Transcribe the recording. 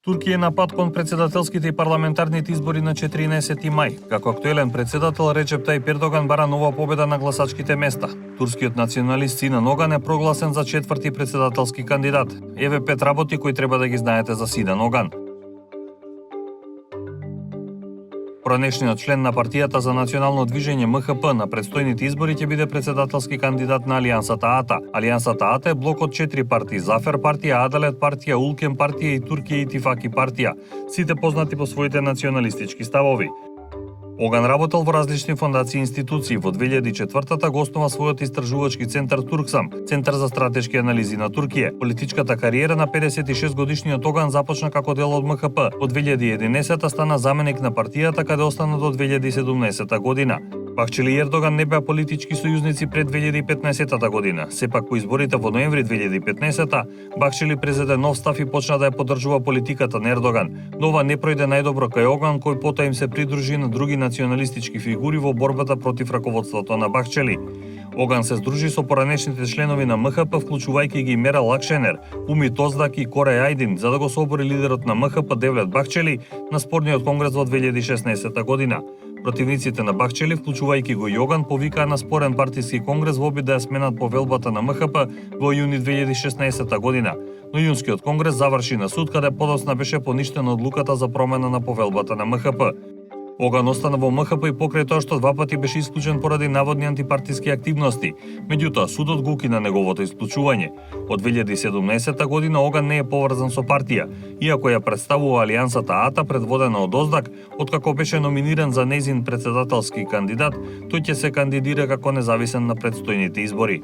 Туркија е на пат кон председателските и парламентарните избори на 14 мај. Како актуелен председател Речеп Тајип Ердоган бара нова победа на гласачките места. Турскиот националист Синан Оган е прогласен за четврти председателски кандидат. Еве 5 работи кои треба да ги знаете за Синан Оган. Поранешниот член на партијата за национално движење МХП на предстојните избори ќе биде председателски кандидат на Алијансата АТА. Алијансата АТА е блок од 4 партии: Зафер партија, Адалет партија, Улкен партија и Туркија Итифаки партија, сите познати по своите националистички ставови. Оган работел во различни фондации и институции. Во 2004 го основа својот истражувачки центар Турксам, Центар за стратешки анализи на Туркија. Политичката кариера на 56 годишниот Оган започна како дел од МХП. Во 2011 стана заменик на партијата, каде остана до 2017 година. Бахчели и Ердоган не беа политички сојузници пред 2015 година. Сепак по изборите во ноември 2015 Бахчели презеде нов став и почна да ја поддржува политиката на Ердоган. Но ова не пројде најдобро кај Оган, кој потоа им се придружи на други националистички фигури во борбата против раководството на Бахчели. Оган се здружи со поранешните членови на МХП, вклучувајќи ги Мерал Акшенер, Умит Оздак и Корай Ајдин, за да го собори лидерот на МХП Девлет Бахчели на спорниот конгрес во 2016 година. Противниците на Бахчели, вклучувајќи го и Оган, повикаа на спорен партиски конгрес во обид да ја сменат повелбата на МХП во јуни 2016 година. Но јунскиот конгрес заврши на суд, каде подоцна беше поништена одлуката за промена на повелбата на МХП. Оган остана во МХП и покрај тоа што 2 пати беше исклучен поради наводни антипартиски активности. Меѓутоа, судот го укина неговото исклучување. Од 2017 година Оган не е поврзан со партија, иако ја представува Алијансата АТА предводена од Оздак, откако беше номиниран за нејзин председателски кандидат, тој ќе се кандидира како независен на предстојните избори.